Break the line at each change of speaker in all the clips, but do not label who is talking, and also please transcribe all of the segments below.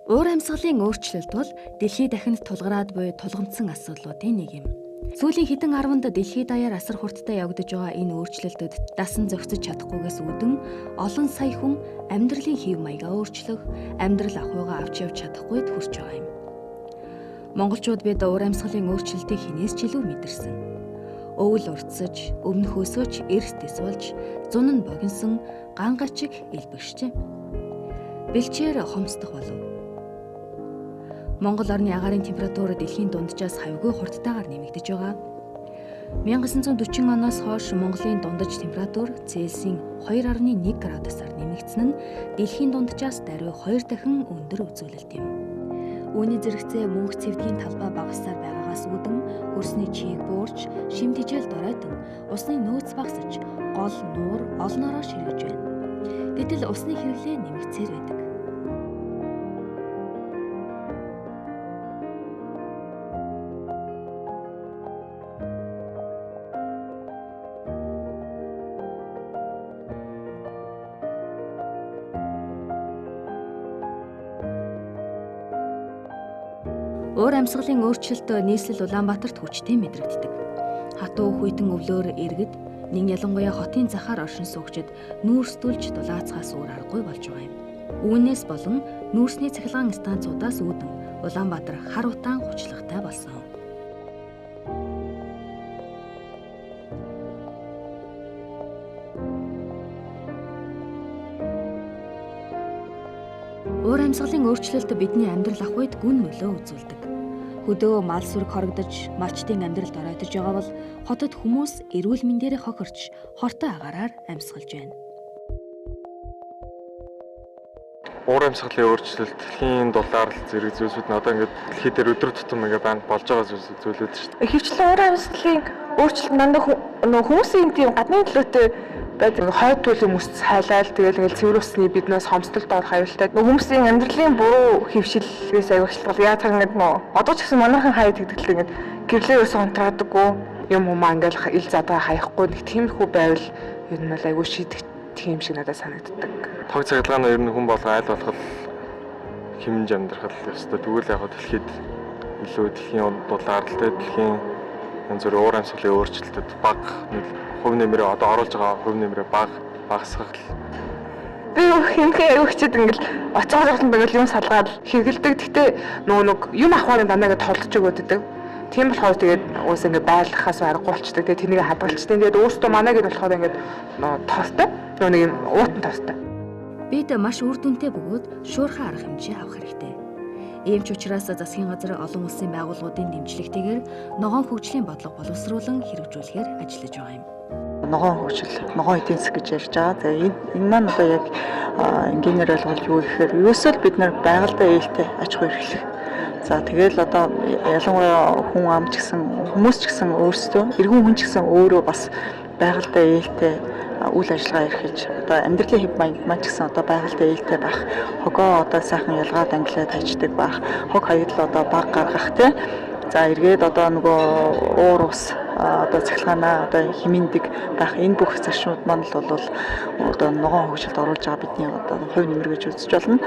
Уур амьсгалын өөрчлөлт бол дэлхий дахинд тулгараад буй тулгамдсан асуудлуудын нэг юм. Сүүлийн хэдэн 10-нд дэлхийд даяар асар хурдтай явагдаж байгаа энэ өөрчлөлтөд дасан зохицож чадахгүйгээс үүдэн олон сая хүн амьдралын хэв маягаа өөрчлөх, амьдрал ахуйгаа авч явж чадахгүйд хүрч байгаа юм. Монголчууд бид уур амьсгалын өөрчлөлтийг хинээс ч илүү мэдэрсэн. Өвөл уртсаж, өвнөх өсөж, эрс дэс болж, зун нь богиносон, ган гачиг илбэгшжээ. Бэлчээр хомсдох болов. Монгол орны агаарын температур дэлхийн дунджаас хавьгүй хурдтайгаар нэмэгдэж байгаа. 1940 оноос хойш Монголын дундаж температур Цельсийн 2.1 градусаар нэмэгдсэн нь дэлхийн дунджаас даруй 2 дахин өндөр үзүүлэлт юм. Үүний зэрэгцээ мөнх цэвдгийн талбай багассаар байгаагаас үүдэн хөрсний чийг буурч, шимтгижэл доройдон, усны нөөц багасж, гол нуур олноороо ширгэж байна. Гэтэл усны хэрэглээ нэмэгдсээр байдаг. Уур амьсгалын өөрчлөлт нийслэл Улаанбаатарт хүчтэй мэдрэгддэг. Хатуу хүйтэн өвлөөр иргэд нин ялангуяа хотын захаар оршин суугчид нүүрсдүүлж дулаацхаас өөр аргагүй болж байгаа юм. Үүнээс болон нүүрсний цахилгаан станцуудаас үүдэн Улаанбаатар хар утаан хүчлагтай болсон. Уур амьсгалын өөрчлөлт бидний амьдрал ахуйд гүн нөлөө үзүүлдэг. Хөдөө мал сүрэг хорогдож, малчдын амьдралд оройтож байгаа бол хотод хүмүүс эрүүл мэндээр хохирч, хортой агаараар амьсгалж байна.
Уур амьсгалын өөрчлөлт дэлхийн дулаар зэрэг зүйлсүүд нь одоо ингээд дэлхий дээр өдөр тутам ингээд банк болж байгаа зүйлүүд шүү дээ.
Ихэвчлэн уур амьсгалын өөрчлөлт дандаа хүмүүсийн тийм гадны төлөөтэй байдаг хойд төлөв мөс хайлаал тэгэл ингээл цэвэр усны биднээс хомсдолд орох аюултай. Хүмүүсийн амьдралын буруу хөвшилээс аюулшилгал яа цаг ингээд одоо ч гэсэн манайхан хаяад тэгдэлтэй ингээд гэрлээ ерөөсөө унтраадаггүй юм ингээл ил задгаа хаяхгүй нэг тиймэрхүү байвал ер нь бол аюул шийдэх тийм шиг надад санагддаг.
Тог цахилгаан нь ер нь хүн болго айл болох хэмж амьдрах ёстой. Тэгвэл яг дэлхийд илүү дэлхийн дулаар л дэлхийн янз бүрийн уур амьсгалын өөрчлөлтөд бага хувь нэмрээ одоо оруулж байгаа хувь нэмрээ багасгах л.
Би хэмхээ аюулчид ингээл оцоолгосон байгаад юм салгаад хэргэлдэг. Гэтэ нэг юм ахварын дандаа ингээд толдож өгödдөг. Тийм болохоор тэгээд уус ингээд байлгахаас аргагүй болчдөг. Тэгээд тэнийг хадгалчдаг. Тэгээд өөртөө манай гээд болохоор ингээд тоостой. Нэг юм уутан тоостой.
Бид маш үр дүнтэй бөгөөд шуурхай арга хэмжээ авах хэрэгтэй. Ийм ч учраас засгийн газар олон улсын байгууллагуудын дэмжлэгтэйгээр ногоон хөгжлийн бодлого боловсруулан хэрэгжүүлэхээр ажиллаж байгаа юм.
Ногоон хөгжил, ногоон эдийн засаг гэж ярьж байгаа. Тэгээ энэ маань одоо яг инженеэр ойлгож юу гэхээр ерөөсөө бид нар байгальтай ээлтэй аж ахуй эрхлэх. За тэгэл одоо ялангуяа хүн ам ч гэсэн хүмүүс ч гэсэн өөрсдөө эргэн хүн ч гэсэн өөрөө бас байгальтай ээлтэй үйл ажиллагаа эрхэлж одоо амьдралын хэв маяг гэсэн одоо байгальтай ээлтэй байх, хогоо одоо сайхан ялгаад ангилаад хайчдаг байх, хог хаягдл одоо баг гаргах тий. За эргээд одоо нөгөө уур ус одоо цахилгаанаа одоо химэндэг байх энэ бүх зарчмууд маань л бол одоо ногоон хөгжилд оруулж байгаа бидний одоо хувь нэмэр гэж үзэж болно.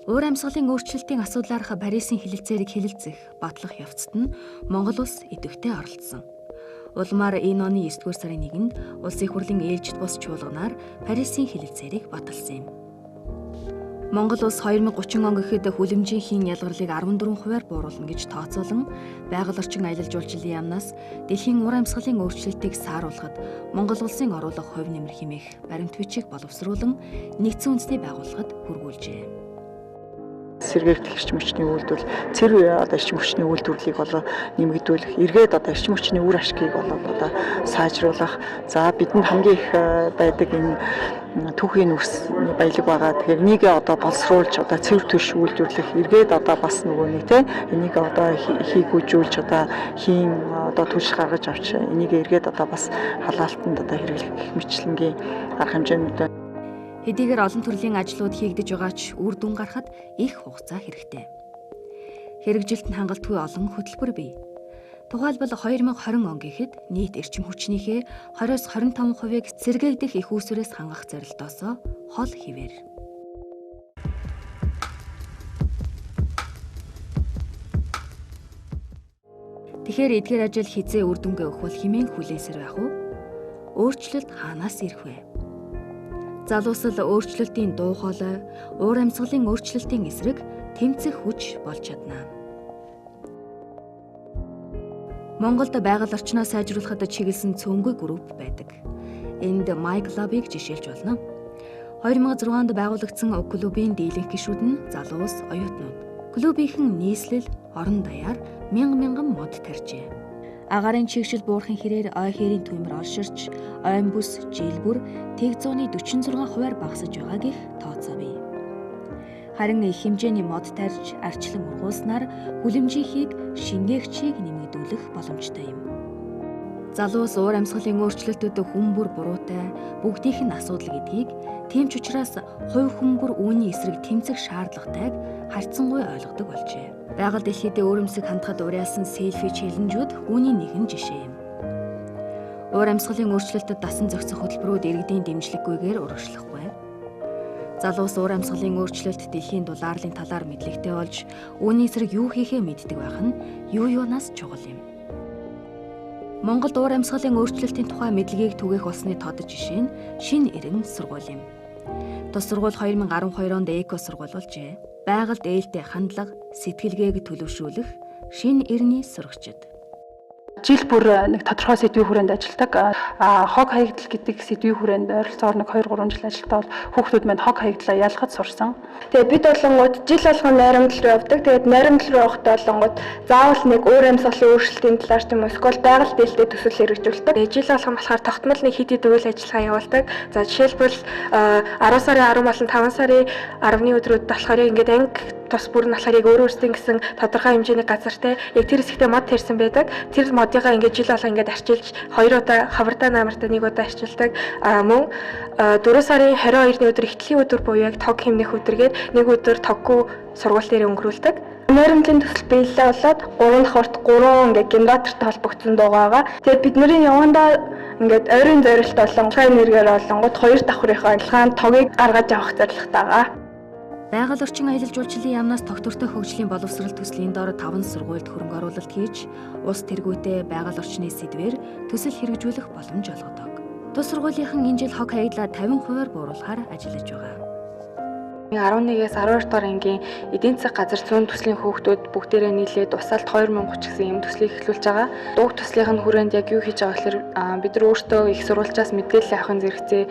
Уур амьсгалын өөрчлөлтийн асуудлаарх Парисын хэлэлцээрийг хэлэлцэх, батлах явцад нь Монгол улс идэвхтэй оролцсон. Улмаар энэ оны 9-р сарын 1-нд улсын хурлын ээлжид бус чуулганаар Парисын хэлэлцээрийг баталсан юм. Монгол улс 2030 он гэхэд хүлэмжийн ялгарлыг 14%-аар бууруулна гэж тооцоолон байгаль орчин аялал жуулчлалын яамнаас дэлхийн уур амьсгалын өөрчлөлтийг сааруулахад Монгол улсын оруулах хувь нэмэр хэмээх баримт бичиг боловсруулан нэгдсэн үндэсний байгууллагад хүргүүлжээ.
Сэргээгдэх эрчим хүчний үйлдвэрлэл, цэр одоо эрчим хүчний үйлдвэрлэлийг болоо нэмэгдүүлэх, эргээд одоо эрчим хүчний үр ашгийг болоо одоо сайжруулах. За бидэнд хамгийн их байдаг энэ түүхийн нөхцөлийн баялаг байгаа. Тэгэхээр энийг одоо боловсруулж одоо цэвэр түвш үйлдвэрлэх, эргээд одоо бас нөгөө нэг те энийг одоо хийгүүжүүлж одоо хийн одоо түвш гаргаж авч энийг эргээд одоо бас халаалтанд одоо хэрэглэх мэтлэнгийн арга хэмжээнүүд
Хэдийгээр олон төрлийн ажлууд хийгдэж байгаа ч үр дүн гарахад их хугацаа хэрэгтэй. Хэрэгжилтэнд хангалтгүй олон хөтөлбөр бий. Тухайлбал 2020 он гэхэд нийт эрчим хүчнийхээ 20-25%-ийг сэргээгдэх их үүсвэрээс хангах зорилтоос хол хിവэр. Тэгэхээр эдгээр ажил хизээ үр дүнгээ өгөх бол хэмээн хүлээсээр байх уу? Өөрчлөлт хаанаас ирэх вэ? Залуусал өөрчлөлтийн дуу хоолой, уур амьсгалын өөрчлөлтийн эсрэг тэмцэх хүч болж чадна. Монголд байгаль орчноо сайжруулахад чиглэсэн цөөнгүй групп байдаг. Энд My Club-ыг жишээлж болно. 2006 онд байгуулагдсан клубын дийлэнх гишүүд нь залуус, оюутнууд. Клубийнхэн нийслэл, орон даяар мянган мод тарьжээ. Агаарын чигшил буурахын хэрээр ой хэрийн түмэр олширч, ойн бүс жил бүр тэг 146% багасж байгааг их тооцоовъя. Харин их хэмжээний мод тарьж, арчлан ургуулснаар хүлэмжийнхийг шингээгчийг нэмэгдүүлэх боломжтой юм. Залуус уур амьсгалын өөрчлөлтөд хүн бүр буруутай, бүгдийнх нь асуудал гэдгийг, тийм ч учраас хувь хүн бүр үүний эсрэг тэмцэх шаардлагатайг харьцангуй ойлгодог болжээ. Байгаль дэлхийд өөрөмсөг хандхад уриалсан селфи челленжүүд үүний нэгэн жишээ юм. Уур амьсгалын өөрчлөлтөд дасан зохицох хөтөлбөрүүд иргэдийн дэмжлэггүйгээр урагшлахгүй. Залуус уур амьсгалын өөрчлөлт дэлхийн дулаарлын талаар мэдлэгтэй болж, үүний эсрэг юу хийхээ мэддэг байх нь юунаас чухал юм. Монголд уур амьсгалын өөрчлөлтийн тухай мэдлэгийг түгээх болсны тод жишээ нь шинэ эрен сургууль юм. Тус сургууль 2012 онд эко сургууль болжээ. Байгальд ээлтэй хандлага, сэтгэлгээг төлөвшүүлэх шинэ эрний сурагчид.
Жил бүр нэг тодорхой сэдвийн хүрээнд ажилладаг. Хог хаягдал гэдэг сэдвийн хүрээнд ойролцоогоор нэг 2-3 жил ажиллахдаа бол хүүхдүүд маань хог хаягдлаа ялгахад сурсан.
Тэгээ бид болонгууд жил болгон найрамдал руу явдаг. Тэгээд найрамдал руу явахдаа болонгууд заавал нэг уур амьсгалын өөрчлөлтийн талаар ч юм уу эсвэл байгаль дэлхийд төсөл хэрэгжүүлдэг. Жил болгон болохоор тогтмол нэг хэд хэд үйл ажиллагаа явуулдаг. За жишээлбэл 10 сарын 10 болон 5 сарын 10-ны өдрүүд болохоор ингээд анги тус бүр нь болохоор яг өөрөөсөө гэсэн тодорхой хэмжээний газартай яг тэр хэсэгтээ мод тарьсан байдаг. Тэр модыгаа ингээд жил болго ингээд арчилж 2 удаа хавардаа намартаа 1 удаа арчилдаг. Мөн 4 сарын 22-ны өдөр эхлэлийн өдөр буюу яг тог хэмнэх өдргээд 1 өдөр тоггүй сургууль дээр өнгөрүүлдэг. Найрамдлын төсөл биелэлээ болоод 3 давхарт 3 ингээд генератортай холбогдсон дуугаа. Тэгээд бидний явандаа ингээд ойрын зорилт болон энергээр болонгод 2 давхрынхаа адилхан тогийг гаргаж авах зорилготойгоо.
Байгаль орчин аялал жуулчлалын яамнаас тогтвортой хөгжлийн боловсрол төслийн дор 5 сургуульд хөрөнгө оруулалт хийж, улс тэргүүтэй байгаль орчны сэдвээр төсөл хэрэгжүүлэх боломж олгодог. Тус сургуулийнхан энэ жил хог хаягдлаа 50% бууруулахаар ажиллаж байгаа.
11-ээс 12 дугаар ангийн эдийн засаг газар зүүн төслийн хүүхдүүд бүгдээрээ нийлээд усаалт 2030 гэсэн юм төслийг эхлүүлж байгаа. Дууг төслийнх нь хүрээнд яг юу хийж байгаа гэхээр бид нар өөртөө их сурвалжаас мэдээлэл авахын зэрэгцээ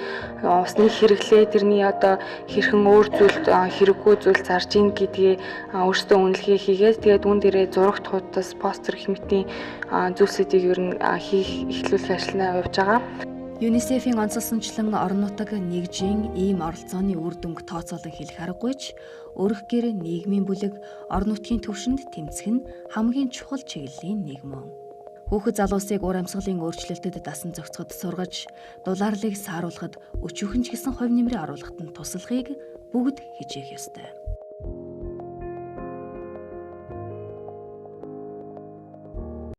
усны хэрэглээ, тэрний одоо хэрхэн өөр зүйлд хэрэггүй зүйл зарж ийн гэдгийг өөртөө үнэлгээ хийгээд тэгээд үн дээрээ зурагт хуудас, постэр хэмтийн зүйлсүүдийг ер нь хийх эхлүүлэх ажлаа явуулж байгаа.
ЮНИСЕФ-ийн онцлсончлон орон нутаг нэгжийн ийм оролцооны үр дүнг тооцоолон хэлэх аргагүй ч өрх гэр нийгмийн бүлэг орон нутгийн төвшөнд тэмцэх нь хамгийн чухал чиглэлийн нэг мөн. Хүүхэд залуусыг уур амьсгалын өөрчлөлтөд дасан зохицоход сургаж, дулаарлыг сааруулахад өчүүхэн ч гэсэн хувь нэмрээ оруулахад нь туслахыг бүгд хичээх ёстой.